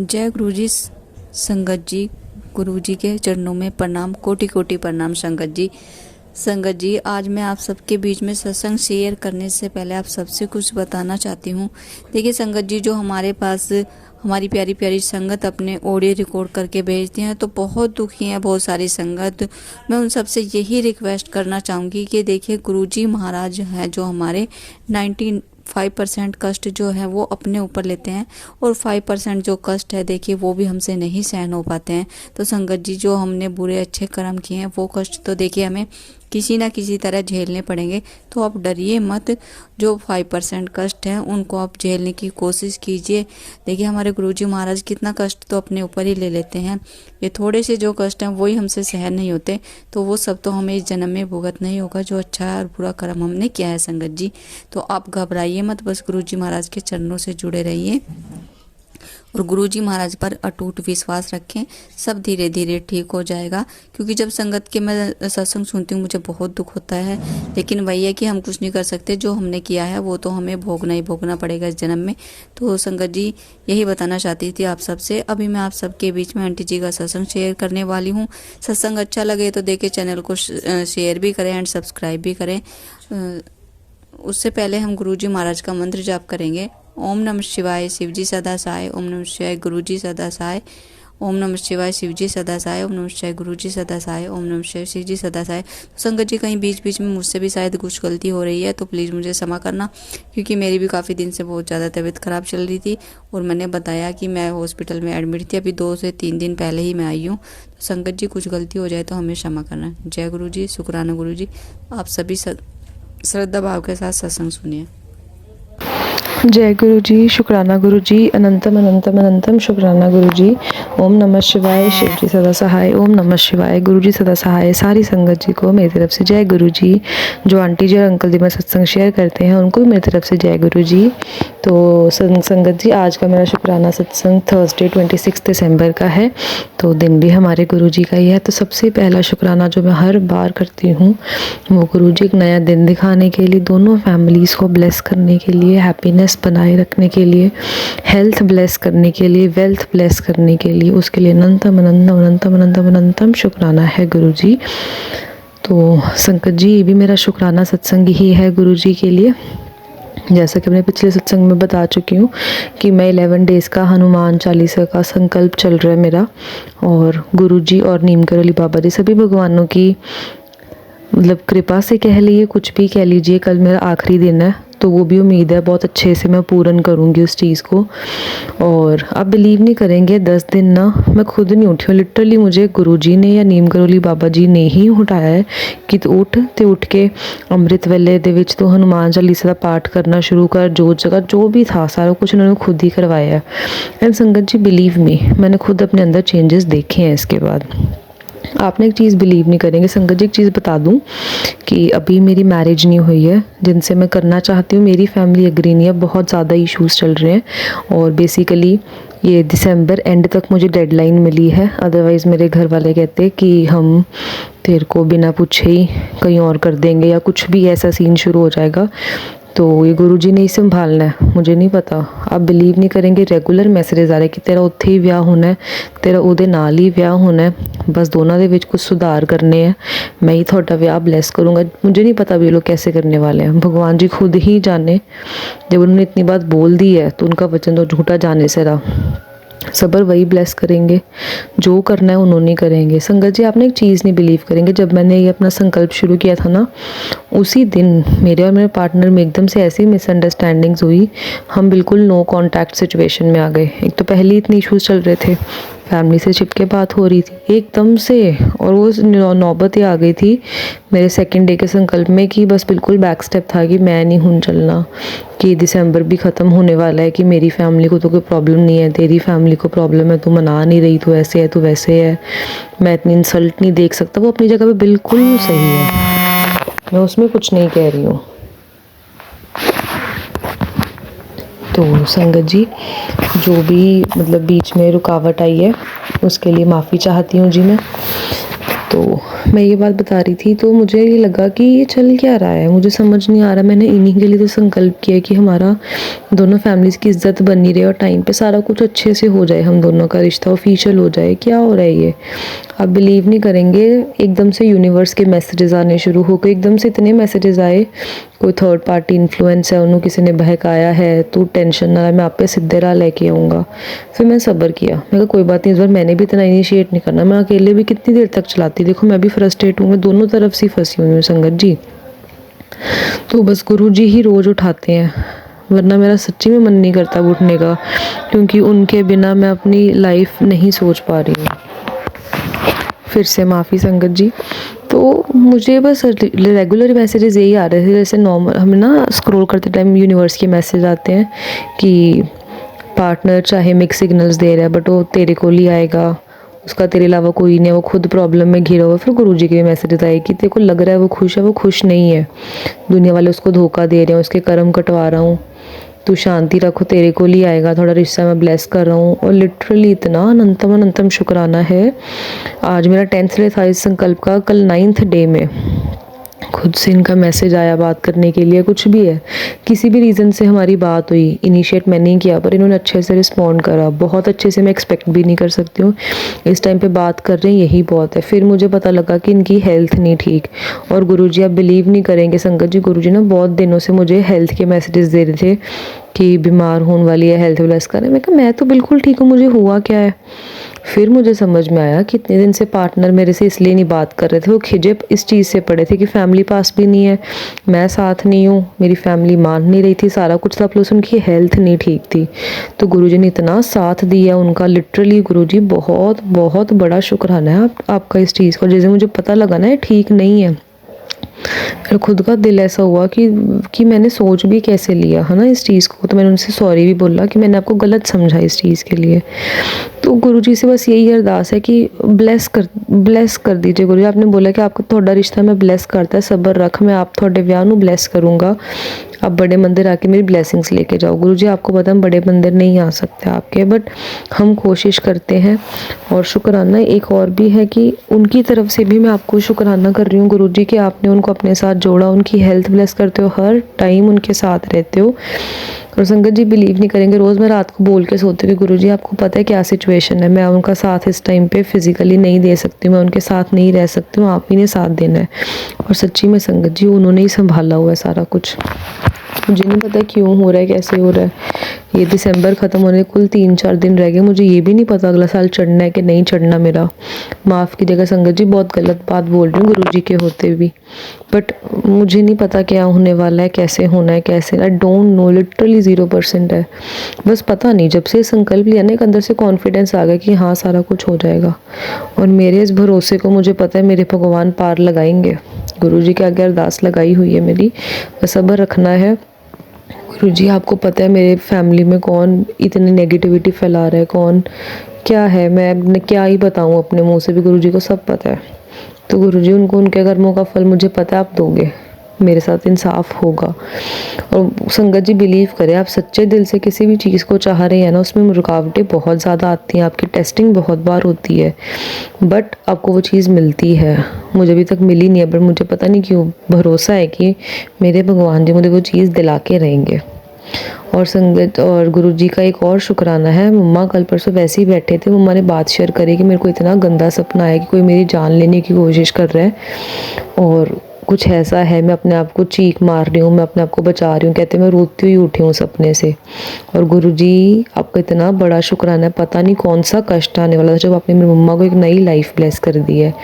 जय गुरु जी। संगत जी, गुरु जी के चरणों में प्रणाम, कोटि कोटि प्रणाम। संगत जी, आज मैं आप सबके बीच में सत्संग शेयर करने से पहले आप सबसे कुछ बताना चाहती हूँ। देखिए संगत जी, जो हमारे पास हमारी प्यारी प्यारी संगत अपने ऑडियो रिकॉर्ड करके भेजती हैं तो बहुत दुखी हैं बहुत सारी संगत। मैं उन सबसे यही रिक्वेस्ट करना चाहूँगी कि देखिए गुरुजी महाराज हैं जो हमारे 95% कष्ट जो है वो अपने ऊपर लेते हैं और 5% जो कष्ट है देखिए वो भी हमसे नहीं सहन हो पाते हैं। तो संगत जी, जो हमने बुरे अच्छे कर्म किए हैं वो कष्ट तो देखिए हमें किसी ना किसी तरह झेलने पड़ेंगे। तो आप डरिए मत, जो 5% कष्ट हैं उनको आप झेलने की कोशिश कीजिए। देखिए हमारे गुरुजी महाराज कितना कष्ट तो अपने ऊपर ही ले लेते हैं। ये थोड़े से जो कष्ट हैं वही हमसे सहन नहीं होते, तो वो सब तो हमें इस जन्म में भुगत नहीं होगा जो अच्छा और बुरा कर्म हमने किया है संगत जी। तो आप घबराइए मत, बस गुरुजी महाराज के चरणों से जुड़े रहिए और गुरुजी महाराज पर अटूट विश्वास रखें। सब धीरे धीरे ठीक हो जाएगा। क्योंकि जब संगत के मैं सत्संग सुनती हूँ मुझे बहुत दुख होता है, लेकिन वही है कि हम कुछ नहीं कर सकते। जो हमने किया है वो तो हमें भोगना ही भोगना पड़ेगा इस जन्म में। तो संगत जी, यही बताना चाहती थी आप सबसे। अभी मैं आप सबके बीच में आंटी जी का सत्संग शेयर करने वाली हूँ। सत्संग अच्छा लगे तो देखिए चैनल को शेयर भी करें एंड सब्सक्राइब भी करें। उससे पहले हम गुरुजी महाराज का मंत्र जाप करेंगे। ओम नमः शिवाय, शिवजी सदा सहाय। ओम नमः शिवाय, गुरुजी सदा सहाय। ओम नमः शिवाय, शिवजी सदा सहाय। ओम नमः शिवाय, गुरुजी सदा सहाय। ओम नमः शिवाय, शिवजी सदा सहाय। तो संगत जी, कहीं बीच बीच में मुझसे भी शायद कुछ गलती हो रही है तो प्लीज़ मुझे क्षमा करना, क्योंकि मेरी भी काफ़ी दिन से बहुत ज़्यादा तबीयत ख़राब चल रही थी और मैंने बताया कि मैं हॉस्पिटल में एडमिट थी। अभी 2 से 3 दिन पहले ही मैं आई हूँ। तो संगत जी, कुछ गलती हो जाए तो हमें क्षमा करना। जय गुरु जी, शुक्राना गुरु जी। आप सभी श्रद्धा भाव के साथ सत्संग सुनिए। जय गुरु जी, शुक्राना गुरु जी, अनंतम अनंतम अनंतम शुक्राना गुरु जी। ओम नमः शिवाय, शिव जी सदा सहाय। ओम नमः शिवाय, गुरु जी सदा सहाय। सारी संगत जी को मेरी तरफ से जय गुरु जी। जो आंटी जी और अंकल जी में सत्संग शेयर करते हैं उनको भी मेरी तरफ से जय गुरु जी। तो संगत जी, आज का मेरा शुक्राना सत्संग थर्सडे 26 दिसंबर का है, तो दिन भी हमारे गुरु जी का ही है। तो सबसे पहला शुक्राना जो मैं हर बार करती हूँ वो गुरु जी एक नया दिन दिखाने के लिए, दोनों फैमिलीज़ को ब्लेस करने के लिए, हैप्पीनेस बनाए रखने के लिए, हेल्थ ब्लेस करने के लिए, वेल्थ ब्लेस करने के लिए, उसके लिए अनंतम अनंतम अनंतम अनंतम अनंतम शुक्राना है गुरु जी। तो संकट जी, ये भी मेरा शुक्राना सत्संग ही है गुरु जी के लिए। जैसा कि मैंने पिछले सत्संग में बता चुकी हूँ कि मैं 11 डेज़ का हनुमान चालीसा का संकल्प चल रहा है मेरा, और गुरु जी और नीम करोली बाबा जी सभी भगवानों की मतलब कृपा से कह लीजिए, कुछ भी कह लीजिए, कल मेरा आखिरी दिन है तो वो भी उम्मीद है बहुत अच्छे से मैं पूर्ण करूँगी उस चीज़ को। और आप बिलीव नहीं करेंगे, 10 दिन ना मैं खुद नहीं उठी हूँ। लिटरली मुझे गुरुजी ने या नीम करोली बाबा जी ने ही उठाया है कि तू उठ के अमृत वेले दे विच तो हनुमान चालीसा का पाठ करना शुरू कर। जोत जगह जो भी था सारा कुछ उन्होंने खुद ही करवाया है। एंड संगत जी, बिलीव मी, मैंने खुद अपने अंदर चेंजेस देखे हैं इसके बाद। आपने एक चीज़ बिलीव नहीं करेंगे संगत जी, एक चीज़ बता दूं कि अभी मेरी मैरिज नहीं हुई है जिनसे मैं करना चाहती हूँ। मेरी फैमिली एग्री नहीं है, बहुत ज़्यादा इश्यूज़ चल रहे हैं और बेसिकली ये दिसंबर एंड तक मुझे डेडलाइन मिली है। अदरवाइज़ मेरे घर वाले कहते कि हम तेरे को बिना पूछे ही कहीं और कर देंगे या कुछ भी ऐसा सीन शुरू हो जाएगा। तो ये गुरुजी ने ही संभालना है, मुझे नहीं पता। आप बिलीव नहीं करेंगे, रेगुलर मैसेजेस आ रहे कि तेरा उत्थे ही विआह होना है, तेरा ਉਹਦੇ ਨਾਲ ही विआह होना है, बस दोनों ਦੇ ਵਿੱਚ कुछ सुधार करने हैं, मैं ही ਤੁਹਾਡਾ विआह ब्लेस करूँगा। मुझे नहीं पता ये लोग कैसे करने वाले हैं, भगवान जी खुद ही जाने। जब उन्होंने इतनी बात बोल दी है तो उनका वचन तो झूठा जाने से रहा। सबर वही ब्लेस करेंगे, जो करना है उन्होंने करेंगे। संगत जी, आपने एक चीज़ नहीं बिलीव करेंगे, जब मैंने ये अपना संकल्प शुरू किया था ना, उसी दिन मेरे और मेरे पार्टनर में एकदम से ऐसी मिसअंडरस्टैंडिंग्स हुई, हम बिल्कुल नो कॉन्टैक्ट सिचुएशन में आ गए। एक तो पहले ही इतने इश्यूज चल रहे थे, फैमिली से छिपके बात हो रही थी एकदम से, और वो नौबत ही आ गई थी मेरे सेकंड डे के संकल्प में कि बस बिल्कुल बैक स्टेप था कि मैं नहीं हूँ चलना, कि दिसंबर भी ख़त्म होने वाला है, कि मेरी फैमिली को तो कोई प्रॉब्लम नहीं है, तेरी फैमिली को प्रॉब्लम है, तू मना नहीं रही, तू ऐसे है तू वैसे है, मैं इतनी इंसल्ट नहीं देख सकता। वो अपनी जगह पे बिल्कुल सही है, मैं उसमें कुछ नहीं कह रही हूँ। तो संगत जी, जो भी मतलब बीच में रुकावट आई है उसके लिए माफ़ी चाहती हूँ जी मैं। तो तो मैं ये बात बता रही थी, तो मुझे ये लगा कि ये चल क्या रहा है, मुझे समझ नहीं आ रहा। मैंने इन्हीं के लिए तो संकल्प किया कि हमारा दोनों फैमिलीज़ की इज़्ज़त बनी रहे और टाइम पे सारा कुछ अच्छे से हो जाए, हम दोनों का रिश्ता ऑफिशियल हो जाए। क्या हो रहा है ये, आप बिलीव नहीं करेंगे, एकदम से यूनिवर्स के मैसेजेस आने शुरू हो गए। एकदम से इतने मैसेजेस आए, कोई थर्ड पार्टी इन्फ्लुएंस है, उन्होंने किसी ने बहकाया है, तू टेंशन ना ले, मैं आप पे सीधे राह लेके आऊँगा। फिर मैं सब्र किया, मैं कहा कोई बात नहीं, इस बार मैंने भी इतना इनिशिएट नहीं करना, मैं अकेले भी कितनी देर तक चलाती, देखो मैं भी फ्रस्ट्रेट हूँ, मैं दोनों तरफ से फंसी हुई हूँ संगत जी। तो बस गुरु जी ही रोज़ उठाते हैं, वरना मेरा सच्ची में मन नहीं करता उठने का, क्योंकि उनके बिना मैं अपनी लाइफ नहीं सोच पा रही हूँ। फिर से माफ़ी संगत जी। तो मुझे बस रेगुलर मैसेजेस यही आ रहे थे, जैसे नॉर्मल हमें ना स्क्रॉल करते टाइम यूनिवर्स के मैसेज आते हैं कि पार्टनर चाहे मिक्स सिग्नल्स दे रहा है बट वो तेरे को ही आएगा, उसका तेरे अलावा कोई नहीं है, वो खुद प्रॉब्लम में घिरा हुआ है। फिर गुरुजी के मैसेज आए कि तेरे को लग रहा है वो खुश है, वो खुश नहीं है, दुनिया वाले उसको धोखा दे रहे हैं, उसके कर्म कटवा रहा हूँ, तू शांति रखो, तेरे को ही आएगा, थोड़ा रिश्ता मैं ब्लेस कर रहा हूँ। और लिटरली इतना अनंतम अनंतम शुक्राना है। आज मेरा 10th डे था इस संकल्प का, कल 9th डे में खुद से इनका मैसेज आया बात करने के लिए। कुछ भी है, किसी भी रीज़न से हमारी बात हुई, इनिशिएट मैंने नहीं किया पर इन्होंने अच्छे से रिस्पॉन्ड करा, बहुत अच्छे से, मैं एक्सपेक्ट भी नहीं कर सकती हूँ। इस टाइम पे बात कर रहे हैं, यही बहुत है। फिर मुझे पता लगा कि इनकी हेल्थ नहीं ठीक, और गुरुजी आप बिलीव नहीं करेंगे संगत जी, गुरुजी ना बहुत दिनों से मुझे हेल्थ के मैसेजेस दे रहे थे कि बीमार होने वाली है, हेल्थ ब्लेस करें। मैं कहा मैं तो बिल्कुल ठीक हूँ, मुझे हुआ क्या है। फिर मुझे समझ में आया कि इतने दिन से पार्टनर मेरे से इसलिए नहीं बात कर रहे थे, वो खिजे इस चीज़ से पड़े थे कि फैमिली पास भी नहीं है, मैं साथ नहीं हूँ, मेरी फैमिली मान नहीं रही थी, सारा कुछ था, प्लस उनकी हेल्थ नहीं ठीक थी। तो गुरुजी ने इतना साथ दिया उनका, लिटरली गुरुजी बहुत बहुत बड़ा शुक्राना है आपका इस चीज़ को। जैसे मुझे पता लगा ना ठीक नहीं है, मेरा खुद का दिल ऐसा हुआ कि मैंने सोच भी कैसे लिया है ना इस चीज़ को। तो मैंने उनसे सॉरी भी बोला कि मैंने आपको गलत समझा इस चीज़ के लिए। तो गुरुजी से बस यही अरदास है कि ब्लेस कर दीजिए गुरुजी। आपने बोला कि आपका थोड़ा रिश्ता मैं ब्लेस करता है, सब्र रख, मैं आप थोड़े ब्याह नू ब्लेस करूँगा, आप बड़े मंदिर आके मेरी ब्लेसिंग्स लेके जाओ। गुरुजी आपको पता हम बड़े मंदिर नहीं आ सकते आपके, बट हम कोशिश करते हैं। और शुक्राना एक और भी है कि उनकी तरफ से भी मैं आपको शुक्राना कर रही हूँ गुरुजी कि आपने उनको अपने साथ जोड़ा, उनकी हेल्थ ब्लेस करते हो, हर टाइम उनके साथ रहते हो। और संगत जी बिलीव नहीं करेंगे, रोज़ मैं रात को बोल के सोती हूँ कि गुरुजी आपको पता है क्या सिचुएशन है, मैं उनका साथ इस टाइम पे फिजिकली नहीं दे सकती, मैं उनके साथ नहीं रह सकती हूँ, आप ही ने साथ देना है। और सच्ची में संगत जी उन्होंने ही संभाला हुआ है सारा कुछ। मुझे नहीं पता क्यों हो रहा है, कैसे हो रहा है। ये दिसंबर ख़त्म होने कुल 3-4 दिन रह गए, मुझे ये भी नहीं पता अगला साल चढ़ना है कि नहीं चढ़ना मेरा। माफ़ कीजिएगा संगत जी, बहुत गलत बात बोल रही हूँ गुरुजी के होते भी, बट मुझे नहीं पता क्या होने वाला है, कैसे होना है, कैसे, आई डोंट नो, लिटरली 0% है। बस पता नहीं, जब से संकल्प लिया ना एक अंदर से कॉन्फिडेंस आ गया कि हाँ सारा कुछ हो जाएगा। और मेरे इस भरोसे को मुझे पता है मेरे भगवान पार लगाएंगे। गुरुजी के आगे अरदास लगाई हुई है मेरी, बस सब्र रखना है। गुरुजी आपको पता है मेरे फैमिली में कौन इतनी नेगेटिविटी फैला रहा है, कौन क्या है, मैं क्या ही बताऊं अपने मुंह से भी, गुरुजी को सब पता है। तो गुरुजी उनको उनके कर्मों का फल मुझे पता है आप दोगे, मेरे साथ इंसाफ होगा। और संगत जी बिलीव करें, आप सच्चे दिल से किसी भी चीज़ को चाह रहे हैं ना, उसमें रुकावटें बहुत ज़्यादा आती हैं, आपकी टेस्टिंग बहुत बार होती है, बट आपको वो चीज़ मिलती है। मुझे अभी तक मिली नहीं है, बट मुझे पता नहीं क्यों भरोसा है कि मेरे भगवान जी मुझे वो चीज़ दिला के रहेंगे। और संगत और गुरुजी का एक और शुक्राना है, मम्मा कल परसों वैसे ही बैठे थे, मम्मा ने बात शेयर करी कि मेरे को इतना गंदा सपना आया कि कोई मेरी जान लेने की कोशिश कर रहा है और कुछ ऐसा है, मैं अपने आप को चीख मार रही हूँ, मैं अपने आप को बचा रही हूँ। कहते मैं रोती हुई उठी हूँ सपने से। और गुरुजी आपका इतना बड़ा शुक्राना है, पता नहीं कौन सा कष्ट आने वाला था जब आपने मेरी मम्मा को एक नई लाइफ ब्लेस कर दी है।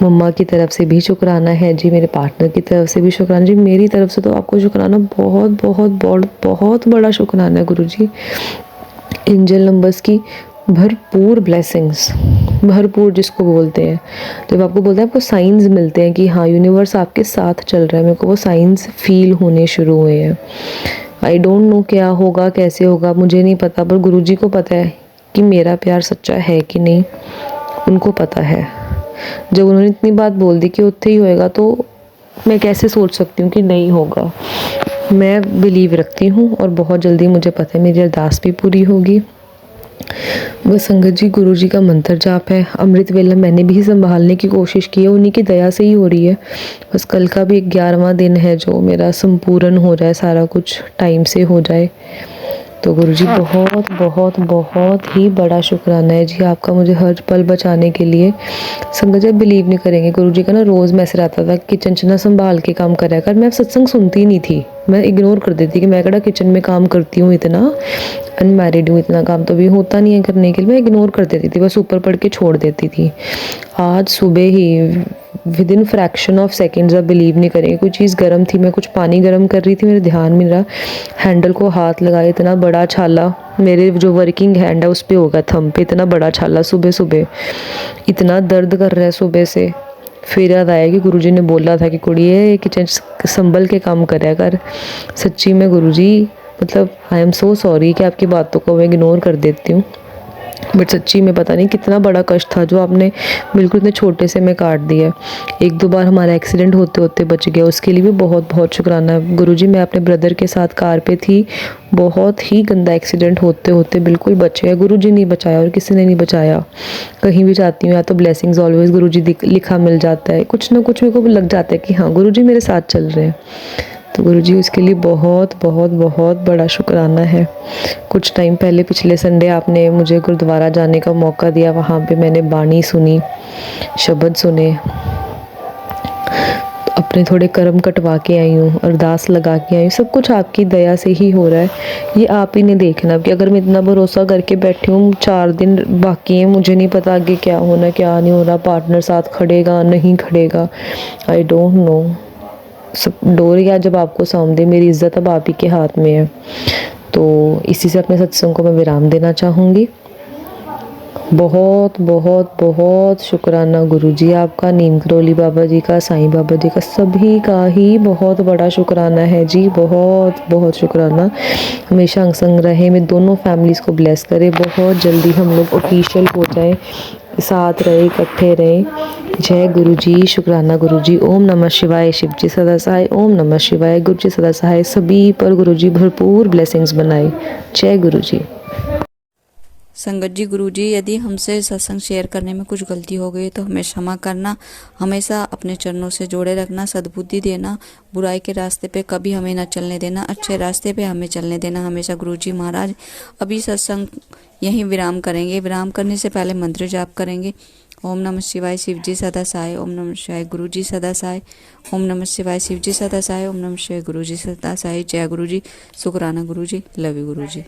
मम्मा की तरफ से भी शुक्राना है जी, मेरे पार्टनर की तरफ से भी शुक्राना जी, मेरी तरफ से तो आपको शुक्राना बहुत बहुत बहुत बड़ा शुक्राना है गुरुजी। एंजल नंबर्स की भरपूर ब्लेसिंग्स, भरपूर जिसको बोलते हैं, जब आपको बोलते हैं आपको साइंस मिलते हैं कि हाँ यूनिवर्स आपके साथ चल रहा है, मेरे को वो साइंस फील होने शुरू हुए हैं। आई डोंट नो क्या होगा, कैसे होगा, मुझे नहीं पता, पर गुरुजी को पता है कि मेरा प्यार सच्चा है कि नहीं, उनको पता है। जब उन्होंने इतनी बात बोल दी कि उत्थे ही होएगा, तो मैं कैसे सोच सकती हूँ कि नहीं होगा। मैं बिलीव रखती हूँ और बहुत जल्दी मुझे पता है मेरी अरदास भी पूरी होगी। बस संगत जी गुरु जी का मंत्र जाप है। अमृत वेला मैंने भी संभालने की कोशिश की है, उन्हीं की दया से ही हो रही है। बस कल का भी 11वां दिन है जो मेरा संपूर्ण हो जाए, सारा कुछ टाइम से हो जाए। तो गुरु जी बहुत बहुत बहुत ही बड़ा शुक्राना है जी आपका, मुझे हर पल बचाने के लिए। संगत जी बिलीव नहीं करेंगे, गुरु जी का ना रोज़ मैसेज आता था किचन च ना संभाल के काम करा कर। मैं अब सत्संग सुनती नहीं थी, मैं इग्नोर कर देती कि मैं कड़ा किचन में काम करती हूँ, इतना अनमैरिड हूँ, इतना काम तो भी होता नहीं है करने के लिए। मैं इग्नोर कर देती थी, बस ऊपर पढ़ के छोड़ देती थी। आज सुबह ही within fraction of seconds, आप बिलीव नहीं करेंगे, कोई चीज़ गर्म थी, मैं कुछ पानी गर्म कर रही थी, मेरे ध्यान में रहा, हैंडल को हाथ लगाया, इतना बड़ा छाला मेरे जो वर्किंग हैंड है उस पर होगा, थंब पे इतना बड़ा छाला सुबह सुबह, इतना दर्द कर रहा है सुबह से। फिर याद आया कि गुरुजी ने बोला था कि कुड़िए किचन संभल के काम करया कर। सच्ची में गुरुजी मतलब आई एम सो सॉरी कि आपकी बातों को मैं इग्नोर कर देती हूँ, बट सच्ची में पता नहीं कितना बड़ा कष्ट था जो आपने बिल्कुल इतने छोटे से में काट दिया। एक दो बार हमारा एक्सीडेंट होते होते बच गया, उसके लिए भी बहुत बहुत शुक्राना है गुरुजी। मैं अपने ब्रदर के साथ कार पे थी, बहुत ही गंदा एक्सीडेंट होते होते बिल्कुल बच गया। गुरुजी नहीं बचाया और किसी ने नहीं बचाया। कहीं भी जाती हूँ या तो ब्लेसिंग्स ऑलवेज गुरुजी लिखा मिल जाता है, कुछ ना कुछ मेरे को लग जाता है कि हाँ गुरुजी मेरे साथ चल रहे हैं। तो गुरुजी उसके लिए बहुत बहुत बहुत बड़ा शुक्राना है। कुछ टाइम पहले पिछले संडे आपने मुझे गुरुद्वारा जाने का मौका दिया, वहाँ पे मैंने बाणी सुनी, शब्द सुने, अपने थोड़े कर्म कटवा के आई हूँ, अरदास लगा के आई हूँ। सब कुछ आपकी दया से ही हो रहा है, ये आप ही ने देखना कि अगर मैं इतना भरोसा करके बैठी हूँ, 4 दिन बाकी हैं, मुझे नहीं पता आगे क्या होना क्या नहीं होना, पार्टनर साथ खड़ेगा नहीं खड़ेगा, आई डोंट नो। सब डोरिया जब आपको सौंप दे, मेरी इज़्ज़त अब आप ही के हाथ में है। तो इसी से अपने सत्संग को मैं विराम देना चाहूँगी। बहुत बहुत बहुत शुक्राना गुरुजी आपका, नीम करोली बाबा जी का, साईं बाबा जी का, सभी का ही बहुत बड़ा शुक्राना है जी, बहुत बहुत शुक्राना। हमेशा अंग संग रहे, मैं दोनों फैमिलीज़ को ब्लेस करे, बहुत जल्दी हम लोग ऑफिशियल हो जाए, साथ रहे, इकट्ठे रहें। जय गुरु जी, शुक्राना गुरु जी। ओम नमः शिवाय, शिव जी सदा सहाय। ओम नमः शिवाय, गुरु जी सदा सहाय। सभी पर गुरु जी भरपूर ब्लेसिंग्स बनाए। जय गुरु जी। संगत जी गुरु जी यदि हमसे सत्संग शेयर करने में कुछ गलती हो गई तो हमें क्षमा करना, हमेशा अपने चरणों से जोड़े रखना, सद्बुद्धि देना, बुराई के रास्ते पे कभी हमें न चलने देना, अच्छे रास्ते पे हमें चलने देना हमेशा गुरु जी महाराज। अभी सत्संग यहीं विराम करेंगे, विराम करने से पहले मंत्र जाप करेंगे। ओम नमः शिवाय, शिव जी सदा सहाय। ओम नमः शिवाय, गुरु जी सदा सहाय। ओम नमः शिवाय, शिव जी सदा सहाय। ओम नमः शिवाय, गुरु जी सदा सहाय। जय गुरु जी, शुक्राना गुरु जी, लव यू गुरु जी।